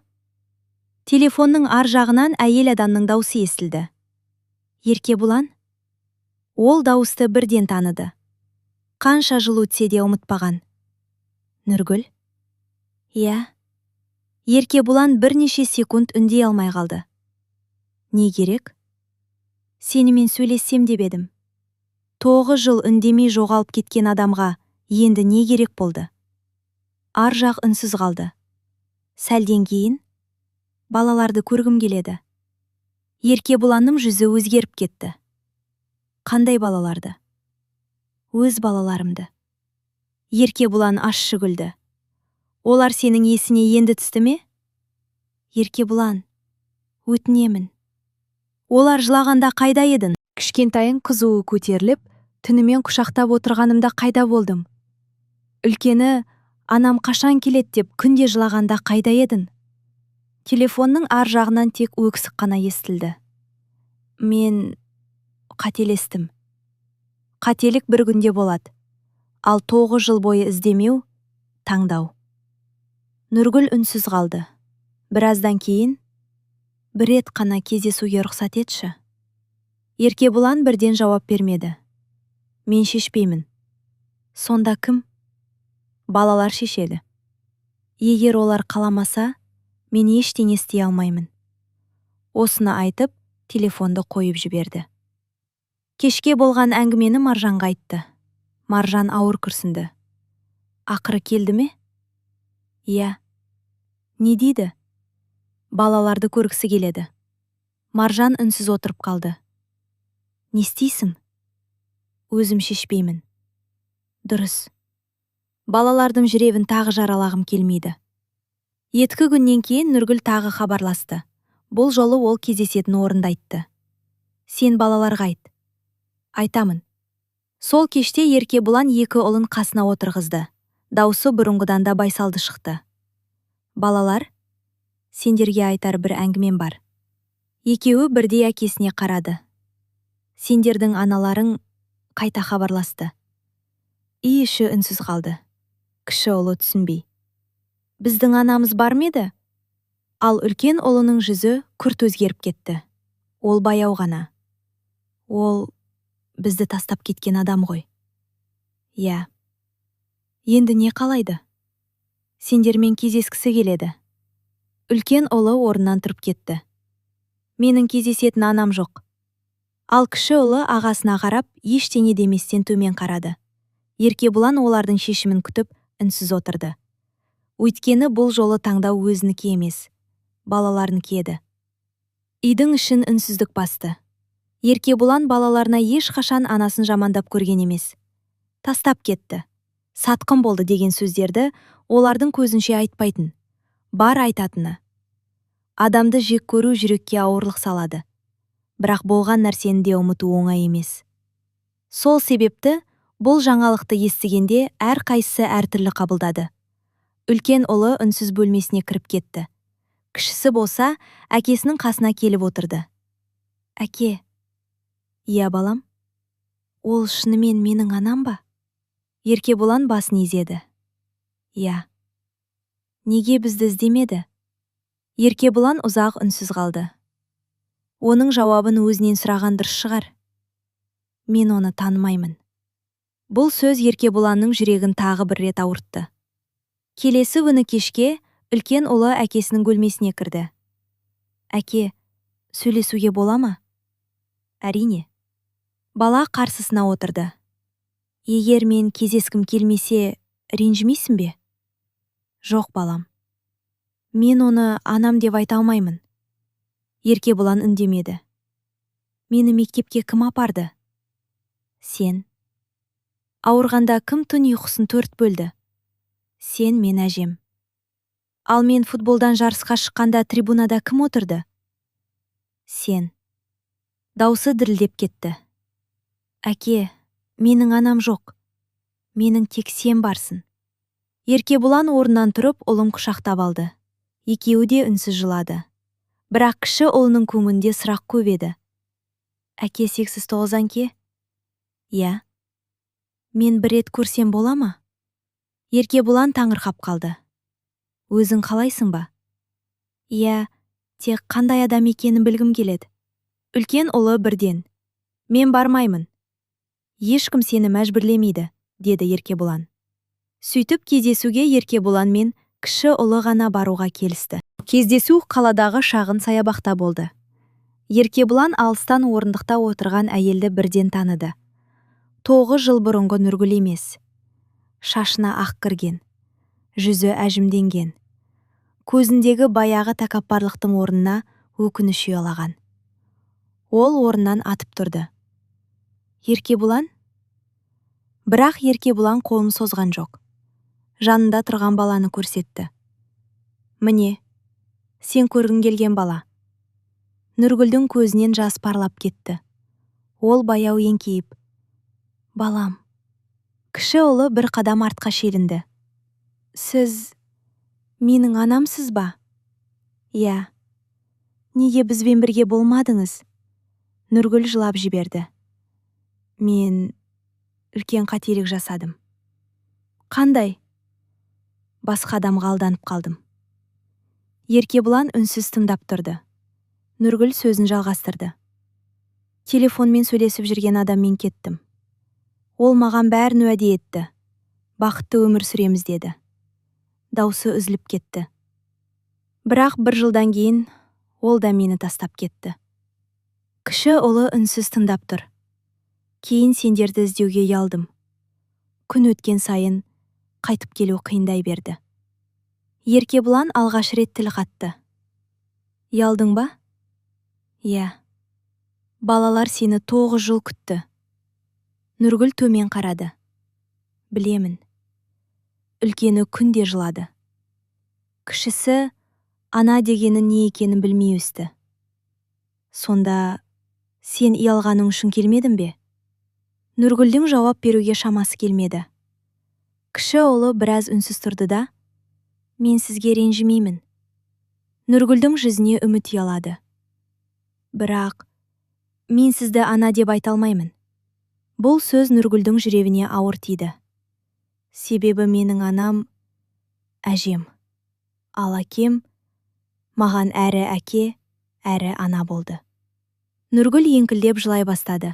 Телефонның ар жағынан әйел адамның даусы естілді. Еркебұлан ол дауысты бірден таныды. Қанша жыл өтсе де ұмытпаған. «Нұргүл?» «Я». Еркебұлан бірнеше секунд үндей алмай қалды. «Не керек?» «Сенімен сөйлессем деп едім». 9 жыл үндемей жоғалып кеткен адамға енді не керек болды?» Ар жақ үнсіз қалды. Сәлден кейін: «Балаларды көргім келеді». Еркебұланның жүзі өзгеріп кетті. «Қандай балаларды?» «Өз балаларымды». Еркебұлан ащы күлді. «Олар сенің есіне енді түсті ме?» «Еркебұлан, өтінемін». «Олар жылағанда қайда едің?» Кішкентайын қызуы көтеріліп, түнімен құшақтап отырғанымда қайда болдым? Үлкені: «Анам қашан келет?» деп күнде жылағанда қайда едің?» Телефонның ар жағынан тек өксік қана естілді. «Мен қателестім». Қателік бір күнде болады. Ал 9 жыл бойы іздемеу — таңдау. Нұргүл үнсіз қалды. Біраздан кейін: «Бір рет қана кездесуге рұқсат етші». Еркебұлан бірден жауап бермеді. «Мен шешпеймін». «Сонда кім?» «Балалар шешеді». «Егер олар қаламаса, мен ештеңе істей алмаймын». Осыны айтып, телефонды қойып жіберді. Кешке болған әңгімені Маржанға айтты. Маржан ауыр күрсінді. «Ақыры келді ме?» «Я». «Не дейді?» «Балаларды көргісі келеді». Маржан үнсіз отырып қалды. «Не істейсің?» «Өзім шешпеймін». «Дұрыс». Балалардың жүрегін тағы жаралағым келмейді. 2 күннен кейін Нұргүл тағы хабарласты. Бұл жолы ол кездесетін орынды айтты. «Сен балаларға айт». «Айтамын». Сол кеште Еркебұлан 2 ұлын қасына отырғызды. Даусы бұрынғыдан да байсалды шықты. «Балалар, сендерге айтар бір әңгімем бар». Екеуі бірдей әкесіне қарады. Сендердің аналарың қайта хабарласты. Үй іші үнсіз қалды. Кіші ұлы түсінбей. Біздің анамыз бар ма еді? Ал үлкен ұлының жүзі күрт өзгеріп кетті. Ол баяу ғана. Ол бізді тастап кеткен адам ғой. Иә. Енді не қалайды? Сендермен кездескісі келеді. Үлкен ұлы орнынан тұрып кетті. Менің кездесетін анам жоқ. Ал кіші ұлы ағасына қарап, ештеңе деместен төмен қарады. Еркебұлан олардың шешімін күтіп, үнсіз отырды. Өйткені бұл жолы таңдау өзінікі емес, балаларынікі еді. Үйдің ішін үнсіздік басты. Еркебұлан балаларына ешқашан анасын жамандап көрген емес. Тастап кетті. Сатқын болды деген сөздерді олардың көзінше айтпайтын. Бар айтатыны. Адамды жек көру жүрекке ауырлық салады. Бірақ болған нәрсені де ұмыту оңай емес. Сол себепті бұл жаңалықты естігенде әрқайсысы әртүрлі қабылдады. Үлкен ұлы үнсіз бөлмесіне кіріп кетті. Кішісі болса, әкесінің қасына келіп отырды. Әке. Иә балам. Ол шынымен менің анам ба? Еркебұлан басын изеді. Иә. Неге бізді іздемеді? Еркебұлан ұзақ үнсіз қалды. Оның жауабын өзінен сұраған дұрыс шығар. Мен оны танымаймын. Бұл сөз Еркебұланның жүрегін тағы бір рет ауыртты. Келесі күні кешке үлкен ұлы әкесінің бөлмесіне кірді. Әке, сөйлесуге бола ма? Әрине. Бала қарсысына отырды. Егер мен кездескім келмесе, ренжімейсің бе? Жоқ балам. Мен оны анам деп айта алмаймын. Еркебұлан үндемеді. Мені мектепке кім апарды? Сен. Ауырғанда кім түн ұйқысын 4 бөлді? Сен, мен әжем. Ал мен футболдан жарысқа шыққанда трибунада кім отырды? Сен. Даусы дірілдеп кетті. Әке, менің анам жоқ. Менің тек сен барсың. Еркебұлан орнынан тұрып, ұлын құшақтап алды. Екеуі де үнсіз жылады. Бірақ кіші ұлының көңілінде сұрақ көп еді. Әке 809 ке? Иә. Мен бір рет көрсем бола ма? Еркебұлан таңырқап қалды. Өзің қалайсың ба? Иә, тек қандай адам екенін білгім келеді. Үлкен ұлы бірден. Мен бармаймын. Ешкім сені мәжбүрлемейді, деді Еркебұлан. Сөйтіп кездесуге Еркебұлан мен кіші ұлы ғана баруға келісті. Кездесу қаладағы шағын саябақта болды. Еркебұлан алыстан орындықта отырған әйелді бірден таныды. 9 жыл бұрынғы Нұргүл емес. Шашына ақ кірген, жүзі әжімденген. Көзіндегі баяғы тәкаппарлықтың орнына өкініш ұялаған. Ол орнынан атып тұрды. Еркебұлан? Бірақ Еркебұлан қолын созған жоқ. Жанында тұрған баланы көрсетті. Міне, сен көргің келген бала. Нұргүлдің көзінен жас парлап кетті. Ол баяу еңкейіп. Балам. Кіші ұлы бір қадам артқа шегінді. Сіз менің анамсыз ба? Иә. Неге бізбен бірге болмадыңыз? Нұргүл жылап жіберді. Мен үлкен қателік жасадым. Қандай? Басқа адамға алданып қалдым. Еркебұлан үнсіз тыңдап тұрды. Нұргүл сөзін жалғастырды. Телефонмен сөйлесіп жүрген адаммен кеттім. Ол маған бәрін уәде етті. Бақытты өмір сүреміз деді. Даусы үзіліп кетті. Бірақ 1 жылдан кейін ол да мені тастап кетті. Кіші ұлы үнсіз тыңдап тұр. Кейін сендерді іздеуге ұялдым. Күн өткен сайын қайтып келу қиындай берді. Еркебұлан алғаш рет тіл қатты. Ұялдың ба? Иә. Балалар сені 9 жыл күтті. Нұргүл төмен қарады. Білемін. Үлкені күнде жылады. Кішісі ана дегені не екенін білмей өсті. Сонда сен ұялғаның үшін келмедің бе? Нұргүлдің жауап беруге шамасы келмеді. Кіші ұлы біраз үнсіз тұрды да, мен сізге ренжімеймін. Нұргүлдің жүзіне үміт ұялады. Бірақ мен сізді ана деп айта алмаймын. Бұл сөз Нұргүлдің жүрегіне ауыр тиді. Себебі менің анам әжем, ал әкем маған әрі әке, әрі ана болды. Нұргүл еңкілдеп жылай бастады.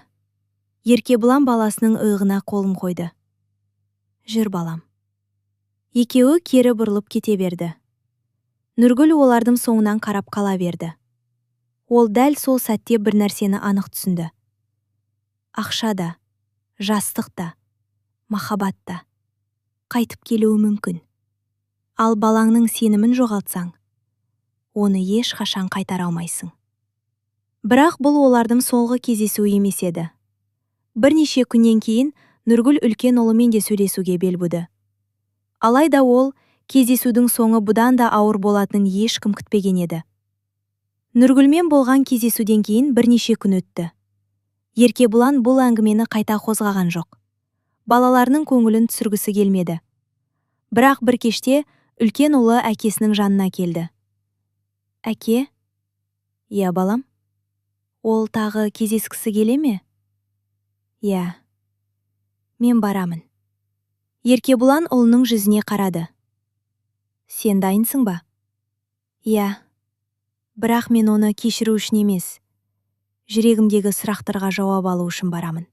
Еркебұлан баласының иығына қолын қойды. Жүр балам. Екеуі кері бұрылып кете берді. Нұргүл олардың соңынан қарап қала берді. Ол дәл сол сәтте бір нәрсені анық түсінді. Ақша да, жастық та, махаббат та қайтып келуі мүмкін. Ал балаңның сенімін жоғалтсаң, оны ешқашан қайтара алмайсың. Бірақ бұл олардың соңғы кездесуі емес еді. Бірнеше күннен кейін Нұргүл үлкен ұлымен де сөйлесуге бел буды. Алайда ол кездесудің соңы бұдан да ауыр болатынын ешкім күтпеген еді. Нұргүлмен болған кездесуден кейін бірнеше күн өтті. Еркебұлан бұл әңгімені қайта қозғаған жоқ. Балаларының көңілін түсіргісі келмеді. Бірақ бір кеште үлкен ұлы әкесінің жанына келді. Әке? Иә, балам. Ол тағы кездескісі келе ме? Иә. Мен барамын. Еркебұлан ұлының жүзіне қарады. Сен дайынсың ба? Иә. Бірақ мен оны кешіру үшін емес, жүрегімдегі сұрақтарға жауап алу үшін барамын.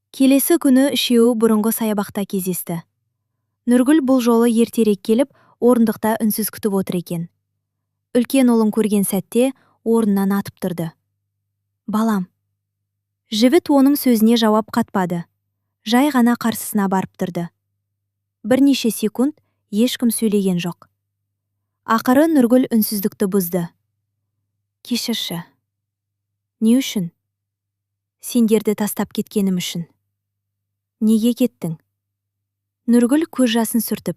Келесі күні үшеуі бұрынғы саябақта кездесті. Нұргүл бұл жолы ертерек келіп, орындықта үнсіз күтіп отыр екен. Үлкен ұлын көрген сәтте орнынан атып тұрды. Балам. Жігіт оның сөзіне жауап қатпады. Жай ғана қарсысына барып тұрды. Бірнеше секунд ешкім сөйлеген жоқ. Ақыры Нұргүл үнсіздікті бұзды. Кешірші. Не үшін? Сендерді тастап кеткенім үшін. Неге кеттің? Нұргүл көз жасын сүртіп.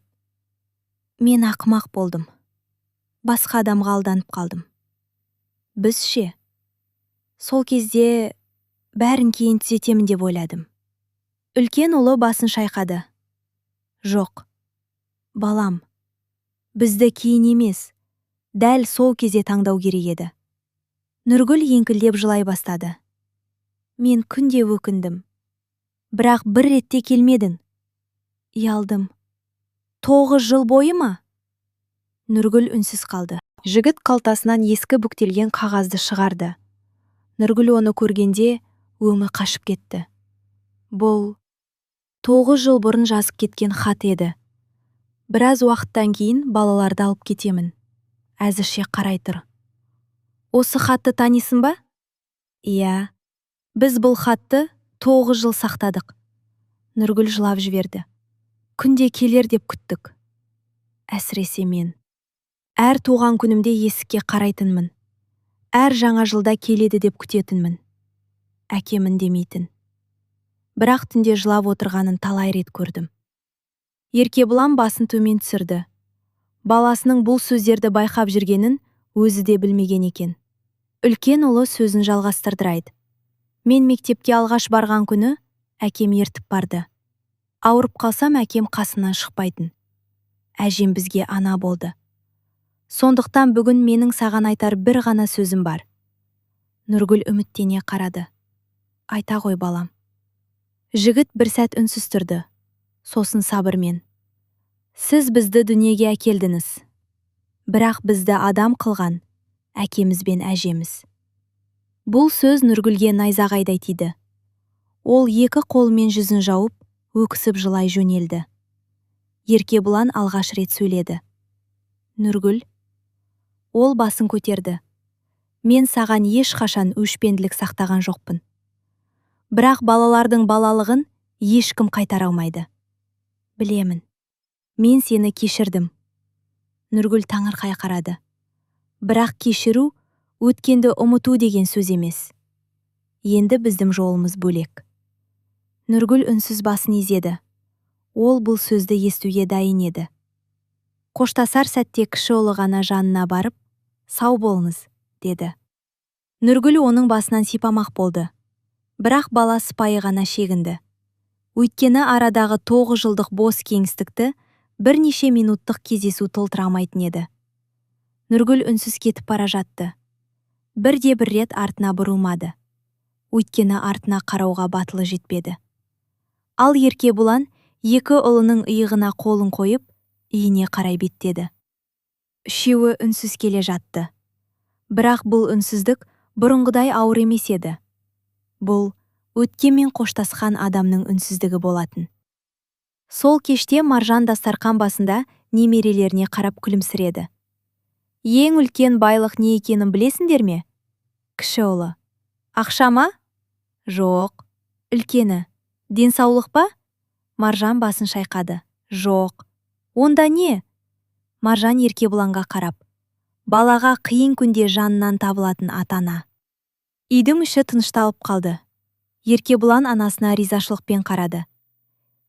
Мен ақымақ болдым. Басқа адамға алданып қалдым. Біз ше? Сол кезде бәрін кейін түзетемін деп ойладым. Үлкен ұлы басын шайқады. Жоқ. Балам, бізді кейін емес, дәл сол кезде таңдау керек еді. Нұргүл еңкілдеп жылай бастады. Мен күнде өкіндім. Бірақ бір ретте келмедің. Ұялдым. 9 жыл бойы ма? Нұргүл үнсіз қалды. Жігіт қалтасынан ескі бүктелген қағазды шығарды. Нұргүл оны көргенде өңі қашып кетті. Бұл 9 жыл бұрын жазып кеткен хат еді. Біраз уақыттан кейін балаларды алып кетемін. Әзірше қарай тұр. Осы хатты танисың ба? Иә. Біз бұл хатты 9 жыл сақтадық. Нұргүл жылап жіберді. Күнде келер деп күттік. Әсіресе мен. Әр туған күнімде есікке қарайтынмын. Әр жаңа жылда келеді деп күтетінмін. Әкемін демейтін. Бірақ түнде жылап отырғанын талай рет көрдім. Еркебұлан басын төмен түсірді. Баласының бұл сөздерді байқап жүргенін өзі де білмеген екен. Үлкен ұлы сөзін жалғастырдырайды. Мен мектепке алғаш барған күні әкем ертіп барды. Ауырып қалсам әкем қасынан шықпайтын. Әжем бізге ана болды. Сондықтан бүгін менің саған айтар бір ғана сөзім бар. Нұргүл үміттене қарады. Айта ғой балам. Жігіт бір сәт үнсіз тұрды. Сосын сабырмен. Сіз бізді дүниеге әкелдіңіз. Бірақ бізді адам қылған әкеміз бен әжеміз. Бұл сөз Нұргүлге найзағайдай тиді. Ол екі қолымен жүзін жауып, өксіп жылай жөнелді. Еркебұлан алғаш рет сөйледі. Нұргүл. Ол басын көтерді. Мен саған ешқашан өшпенділік сақтаған жоқпын. Бірақ балалардың балалығын ешкім қайтара алмайды. Білемін. Мен сені кешірдім. Нұргүл таңырқай қарады. Бірақ кешіру өткенді ұмыту деген сөз емес. Енді біздің жолымыз бөлек. Нұргүл үнсіз басын изеді. Ол бұл сөзді естуге дайын еді. Қоштасар сәтте кіші ұлы ғана жанына барып, сау болыңыз, деді. Нұргүл оның басынан сипамақ болды. Бірақ бала сыпайы ғана шегінді. Өйткені арадағы 9 жылдық бос кеңістікті бірнеше минуттық кездесу толтыра алмайтын еді. Нұргүл үнсіз кетіп бара жатты. бірде-бір рет артына бұрылмады. Өйткені артына қарауға батылы жетпеді. Ал Еркебұлан екі ұлының иығына қолын қойып, үйіне қарай беттеді. Үшеуі үнсіз келе жатты. Бірақ бұл үнсіздік бұрынғыдай ауыр емес еді. Бұл өткенмен қоштасқан адамның үнсіздігі болатын. Сол кеште Маржан дастархан басында немерелеріне қарап күлімсіреді. Ең үлкен байлық не екенін білесіңдер ме? Кіші ұлы. Ақша ма? Жоқ. Үлкені. Денсаулық па? Маржан басын шайқады. Жоқ. Онда не? Маржан Еркебұланға қарап. Балаға қиын күнде жанынан табылатын ата-ана. Үйдің іші тынышталып қалды. Еркебұлан анасына ризашылықпен қарады.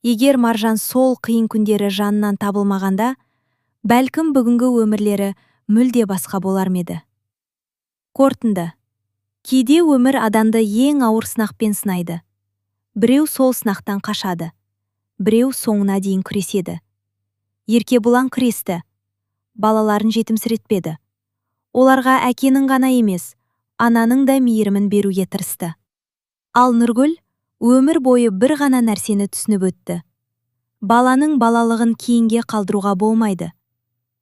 Егер Маржан сол қиын күндері жанынан табылмағанда, бәлкім бүгінгі өмірлері мүлде басқа болар еді. Қорытынды. Кейде өмір адамды ең ауыр сынақпен сынайды. Біреу сол сынақтан қашады. Біреу соңына дейін күреседі. Еркебұлан күресті. Балаларын жетімсіретпеді. Оларға әкенің ғана емес, ананың да мейірімін беруге тырысты. Ал Нұргүл өмір бойы бір ғана нәрсені түсініп өтті. Баланың балалығын кейінге қалдыруға болмайды.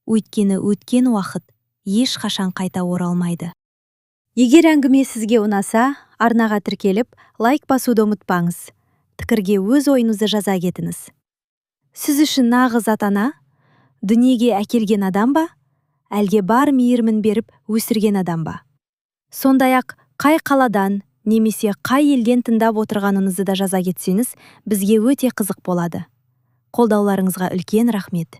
Өйткені өткен уақыт ешқашан қайта оралмайды. Егер әңгіме сізге ұнаса, арнаға тіркеліп, лайк басуды ұмытпаңыз. Пікірге өз ойыңызды жаза кетіңіз. Сіз үшін нағыз ата-ана дүниеге әкелген адам ба, әлде бар мейірімін беріп өсірген адам ба? Сондай-ақ қай қаладан немесе қай елден тыңдап отырғаныңызды да жаза кетсеңіз, бізге өте қызық болады. Қолдауларыңызға үлкен рахмет.